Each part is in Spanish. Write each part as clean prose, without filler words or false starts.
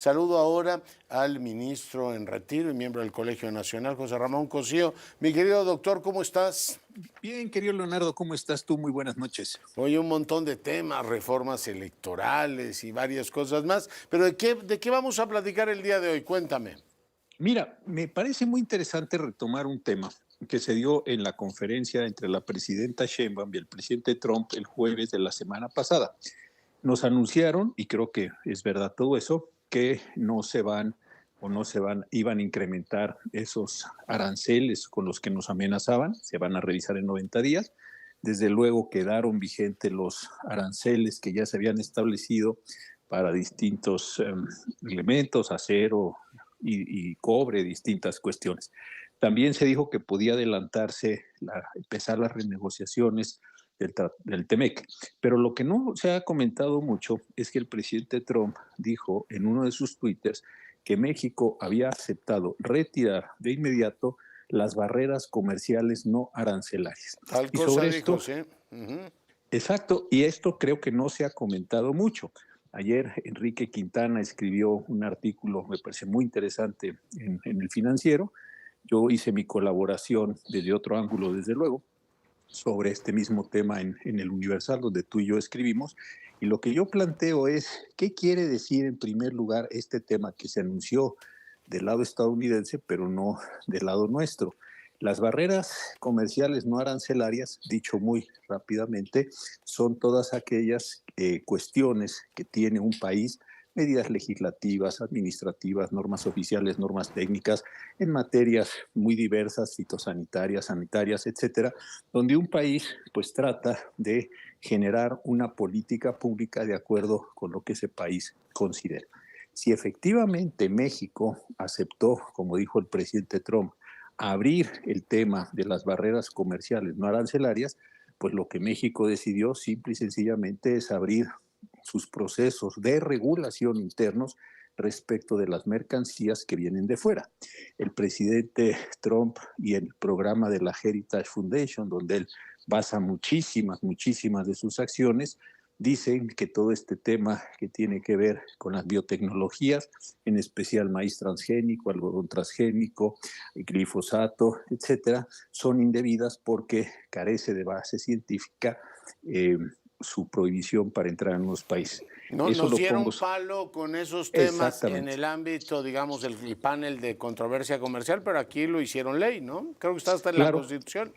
Saludo ahora al ministro en retiro y miembro del Colegio Nacional, José Ramón Cosío. Mi querido doctor, ¿cómo estás? Bien, querido Leonardo, ¿cómo estás tú? Muy buenas noches. Hoy un montón de temas, reformas electorales y varias cosas más. Pero ¿de qué vamos a platicar el día de hoy? Cuéntame. Mira, me parece muy interesante retomar un tema que se dio en la conferencia entre la presidenta Sheinbaum y el presidente Trump el jueves de la semana pasada. Nos anunciaron, y creo que es verdad todo eso, que iban a incrementar esos aranceles con los que nos amenazaban, se van a revisar en 90 días. Desde luego quedaron vigentes los aranceles que ya se habían establecido para distintos elementos, acero y cobre, distintas cuestiones. También se dijo que podía empezar las renegociaciones del TEMEC. Pero lo que no se ha comentado mucho es que el presidente Trump dijo en uno de sus twitters que México había aceptado retirar de inmediato las barreras comerciales no arancelarias. Tal Y cosa sobre dijo, esto, sí. exacto, y esto creo que no se ha comentado mucho. Ayer Enrique Quintana escribió un artículo, me parece muy interesante, en el Financiero. Yo hice mi colaboración desde otro ángulo, desde luego, sobre este mismo tema en el Universal, donde tú y yo escribimos. Y lo que yo planteo es, ¿qué quiere decir en primer lugar este tema que se anunció del lado estadounidense, pero no del lado nuestro? Las barreras comerciales no arancelarias, dicho muy rápidamente, son todas aquellas cuestiones que tiene un país, medidas legislativas, administrativas, normas oficiales, normas técnicas, en materias muy diversas, fitosanitarias, sanitarias, etcétera, donde un país pues trata de generar una política pública de acuerdo con lo que ese país considera. Si efectivamente México aceptó, como dijo el presidente Trump, abrir el tema de las barreras comerciales no arancelarias, pues lo que México decidió simple y sencillamente es abrir sus procesos de regulación internos respecto de las mercancías que vienen de fuera. El presidente Trump y el programa de la Heritage Foundation, donde él basa muchísimas de sus acciones, dicen que todo este tema que tiene que ver con las biotecnologías, en especial maíz transgénico, algodón transgénico, glifosato, etcétera, son indebidas porque carece de base científica su prohibición para entrar en los países. No, Eso nos lo dieron pongo palo con esos temas en exactamente. el ámbito, digamos, del panel de controversia comercial, pero aquí lo hicieron ley, ¿no? Creo que está hasta en la Claro, Constitución.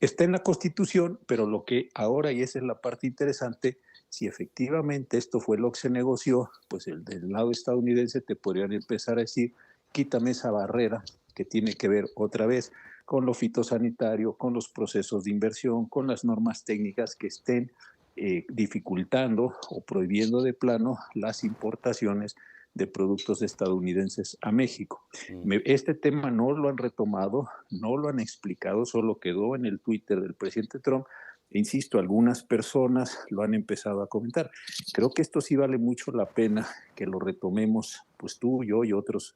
está en la Constitución, pero lo que ahora, y esa es la parte interesante, si efectivamente esto fue lo que se negoció, pues el del lado estadounidense te podrían empezar a decir, quítame esa barrera que tiene que ver otra vez con lo fitosanitario, con los procesos de inversión, con las normas técnicas que estén dificultando o prohibiendo de plano las importaciones de productos estadounidenses a México. Este tema no lo han retomado, no lo han explicado, solo quedó en el Twitter del presidente Trump. E insisto, algunas personas lo han empezado a comentar. Creo que esto sí vale mucho la pena que lo retomemos, pues tú, yo y otras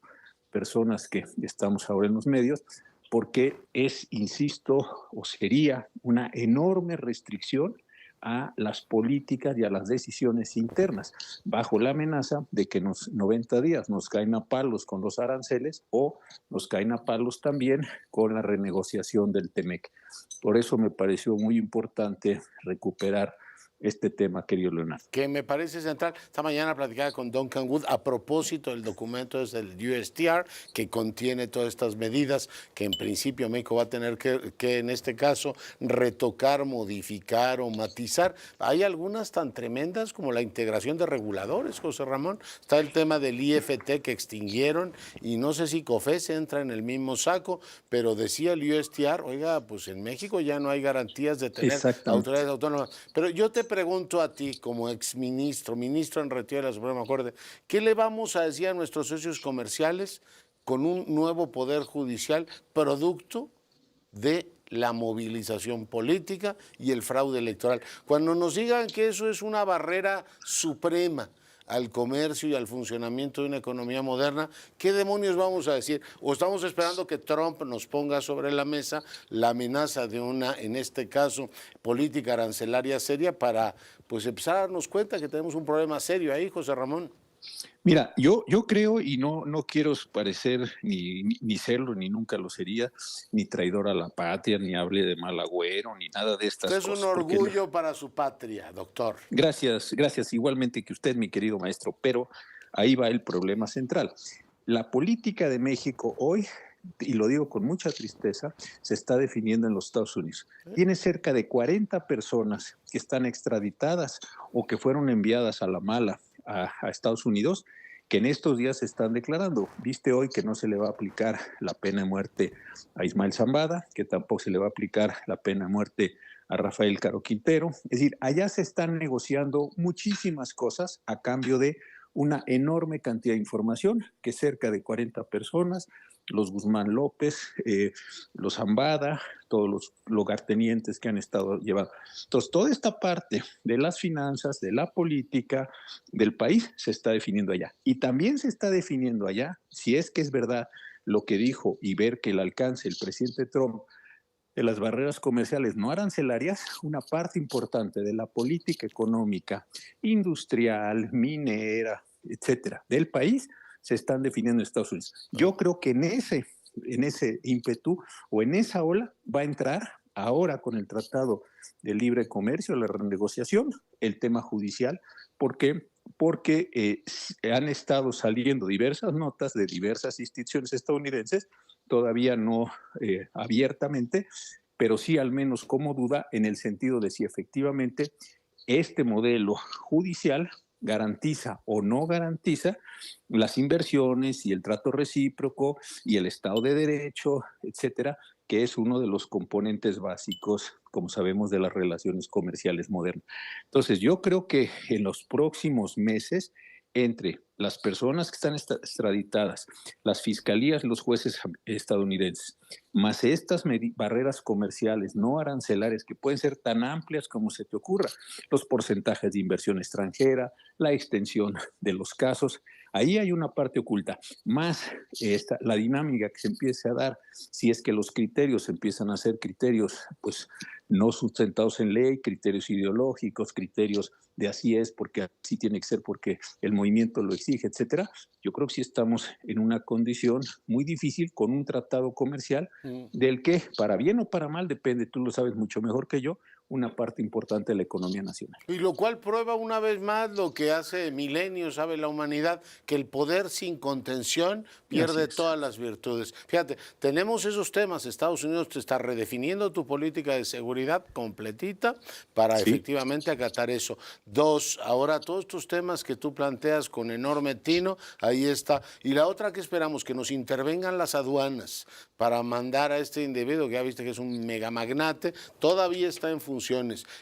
personas que estamos ahora en los medios, porque es, insisto, o sería una enorme restricción a las políticas y a las decisiones internas, bajo la amenaza de que en los 90 días nos caen a palos con los aranceles o nos caen a palos también con la renegociación del TEMEC. Por eso me pareció muy importante recuperar este tema, querido Leonardo. Que me parece central. Esta mañana platicaba con Duncan Wood a propósito del documento del USTR que contiene todas estas medidas que en principio México va a tener que en este caso retocar, modificar o matizar. Hay algunas tan tremendas como la integración de reguladores, José Ramón. Está el tema del IFT que extinguieron y no sé si COFES entra en el mismo saco, pero decía el USTR, oiga, pues en México ya no hay garantías de tener Exactamente. autoridades autónomas. Pero yo te pregunto a ti, como exministro, ministro en retiro de la Suprema Corte, ¿qué le vamos a decir a nuestros socios comerciales con un nuevo poder judicial producto de la movilización política y el fraude electoral? Cuando nos digan que eso es una barrera suprema al comercio y al funcionamiento de una economía moderna, ¿qué demonios vamos a decir? ¿O estamos esperando que Trump nos ponga sobre la mesa la amenaza de una, en este caso, política arancelaria seria para pues empezar a darnos cuenta que tenemos un problema serio ahí, José Ramón? Mira, yo creo, y no quiero parecer ni serlo, ni nunca lo sería, ni traidor a la patria, ni hable de mal agüero, ni nada de Usted estas es un cosas, porque orgullo para su patria, doctor. gracias igualmente que usted, mi querido maestro, pero ahí va el problema central. La política de México hoy, y lo digo con mucha tristeza, se está definiendo en los Estados Unidos. Tiene cerca de 40 personas que están extraditadas o que fueron enviadas a la mala a Estados Unidos, que en estos días se están declarando. Viste hoy que no se le va a aplicar la pena de muerte a Ismael Zambada, que tampoco se le va a aplicar la pena de muerte a Rafael Caro Quintero. Es decir, allá se están negociando muchísimas cosas a cambio de una enorme cantidad de información que cerca de 40 personas, los Guzmán López, los Zambada, todos los lugartenientes que han estado llevando. Entonces, toda esta parte de las finanzas, de la política del país se está definiendo allá. Y también se está definiendo allá, si es que es verdad lo que dijo y ver que el alcance del presidente Trump de las barreras comerciales no arancelarias, una parte importante de la política económica, industrial, minera, etcétera, del país, se están definiendo en Estados Unidos. Yo creo que en ese ímpetu o en esa ola va a entrar ahora con el Tratado de Libre Comercio, la renegociación, el tema judicial, porque han estado saliendo diversas notas de diversas instituciones estadounidenses, todavía no abiertamente, pero sí al menos como duda en el sentido de si efectivamente este modelo judicial garantiza o no garantiza las inversiones y el trato recíproco y el Estado de Derecho, etcétera, que es uno de los componentes básicos, como sabemos, de las relaciones comerciales modernas. Entonces, yo creo que en los próximos meses, entre las personas que están extraditadas, las fiscalías, los jueces estadounidenses, más estas barreras comerciales no arancelarias que pueden ser tan amplias como se te ocurra, los porcentajes de inversión extranjera, la extensión de los casos, ahí hay una parte oculta, más la dinámica que se empiece a dar, si es que los criterios empiezan a ser criterios, pues no sustentados en ley, criterios ideológicos, criterios de así es, porque así tiene que ser, porque el movimiento lo exige, etcétera. Yo creo que sí estamos en una condición muy difícil con un tratado comercial del que, para bien o para mal, depende, tú lo sabes mucho mejor que yo, una parte importante de la economía nacional. Y lo cual prueba una vez más lo que hace milenios sabe la humanidad, que el poder sin contención Así pierde es. todas las virtudes. Fíjate, tenemos esos temas, Estados Unidos te está redefiniendo tu política de seguridad completita para Sí. efectivamente acatar eso. Dos, ahora todos estos temas que tú planteas con enorme tino, ahí está. Y la otra que esperamos, que nos intervengan las aduanas para mandar a este individuo, que ya viste que es un megamagnate, todavía está en funciones.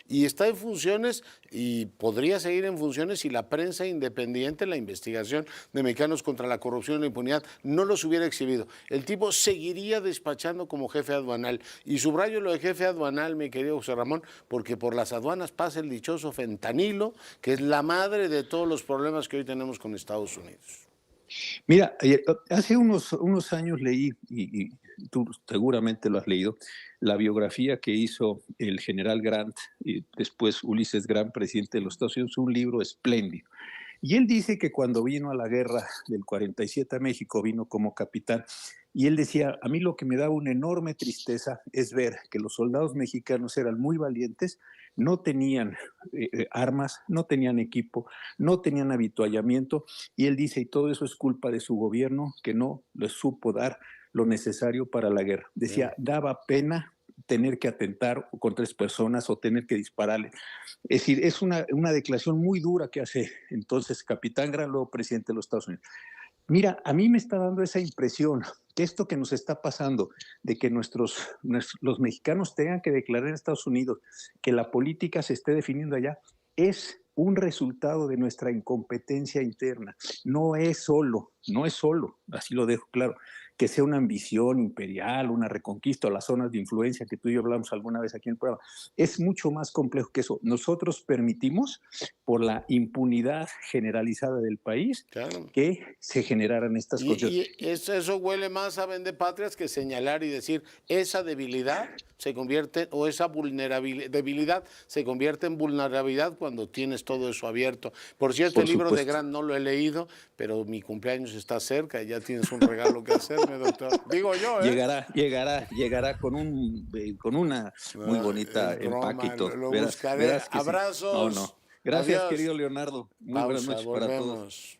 Y está en funciones y podría seguir en funciones si la prensa independiente, la investigación de Mexicanos contra la Corrupción y la Impunidad no los hubiera exhibido. El tipo seguiría despachando como jefe aduanal. Y subrayo lo de jefe aduanal, mi querido José Ramón, porque por las aduanas pasa el dichoso fentanilo, que es la madre de todos los problemas que hoy tenemos con Estados Unidos. Mira, hace unos años leí, y tú seguramente lo has leído, la biografía que hizo el general Grant, y después Ulises Grant, presidente de los Estados Unidos, un libro espléndido. Y él dice que cuando vino a la guerra del 47 a México, vino como capitán, y él decía, a mí lo que me daba una enorme tristeza es ver que los soldados mexicanos eran muy valientes, no tenían armas, no tenían equipo, no tenían habituallamiento, y él dice, y todo eso es culpa de su gobierno, que no les supo dar lo necesario para la guerra. Decía, daba pena tener que atentar con 3 personas o tener que dispararle. Es decir, es una declaración muy dura que hace entonces Capitán Gran, luego presidente de los Estados Unidos. Mira, a mí me está dando esa impresión que esto que nos está pasando, de que los mexicanos tengan que declarar en Estados Unidos que la política se esté definiendo allá, es un resultado de nuestra incompetencia interna. No es solo no es solo, así lo dejo claro, que sea una ambición imperial, una reconquista o las zonas de influencia que tú y yo hablamos alguna vez aquí en el programa. Es mucho más complejo que eso. Nosotros permitimos, por la impunidad generalizada del país, Claro. que se generaran estas cosas. Y eso huele más a vendepatrias que señalar y decir esa debilidad se convierte, o esa debilidad se convierte en vulnerabilidad cuando tienes todo eso abierto. Por cierto, Por el libro de supuesto. Grant no lo he leído, pero mi cumpleaños está cerca y ya tienes un regalo que hacerme, doctor. Digo yo, ¿eh? Llegará con una muy bonita Es empaque y broma, todo. lo Verás, buscaré. verás que sí. Abrazos. No. Gracias, Adiós. querido Leonardo. Muy buenas Pausa, noches para todos. volvemos.